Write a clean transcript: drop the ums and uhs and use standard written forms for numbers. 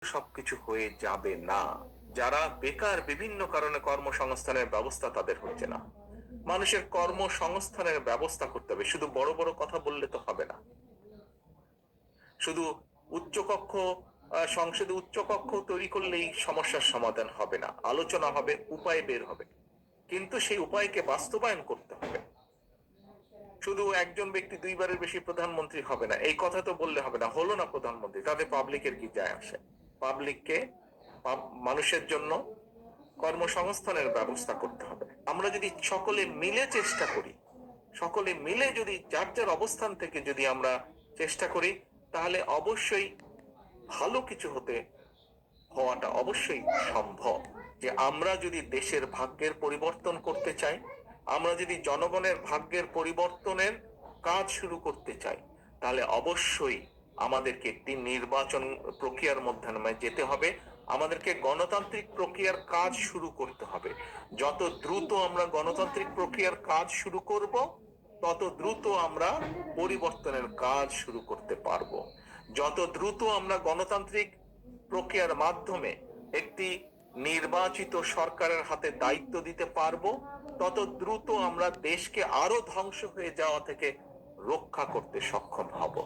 সবকিছু হয়ে যাবে না। যারা বেকার, বিভিন্ন কারণে কর্মসংস্থানের ব্যবস্থা তাদের হচ্ছে না। মানুষের কর্মসংস্থানের ব্যবস্থা করতে হবে, শুধু বড় বড় কথা বললে তো হবে না। শুধু উচ্চকক্ষ সংসদে উচ্চকক্ষ তৈরি করলেই সমস্যার সমাধান হবে না। আলোচনা হবে, উপায় বের হবে, কিন্তু সেই উপায়কে বাস্তবায়ন করতে হবে। শুধু একজন ব্যক্তি দুইবারের বেশি প্রধানমন্ত্রী হবে না, এই কথা তো বললে হবে না। হলো না প্রধানমন্ত্রী, তাতে পাবলিকের কি যায় আসে? পাবলিককে, মানুষের জন্য কর্মসংস্থানের ব্যবস্থা করতে হবে। আমরা যদি সকলে মিলে চেষ্টা করি, সকলে মিলে যদি যার যার অবস্থান থেকে যদি আমরা চেষ্টা করি, তাহলে অবশ্যই ভালো কিছু হওয়াটা অবশ্যই সম্ভব। যে আমরা যদি দেশের ভাগ্যের পরিবর্তন করতে চাই, আমরা যদি জনগণের ভাগ্যের পরিবর্তনের কাজ শুরু করতে চাই, তাহলে অবশ্যই আমাদেরকে একটি নির্বাচন প্রক্রিয়ার মধ্যে যেতে হবে। আমাদেরকে গণতান্ত্রিক প্রক্রিয়ার কাজ শুরু করতে হবে। যত দ্রুত আমরা গণতান্ত্রিক প্রক্রিয়ার কাজ শুরু করব, তত দ্রুত আমরা পরিবর্তনের কাজ শুরু করতে পারবো। যত দ্রুত আমরা গণতান্ত্রিক প্রক্রিয়ার মাধ্যমে একটি নির্বাচিত সরকারের হাতে দায়িত্ব দিতে পারবো, তত দ্রুত আমরা দেশকে আরো ধ্বংস হয়ে যাওয়া থেকে রক্ষা করতে সক্ষম হব।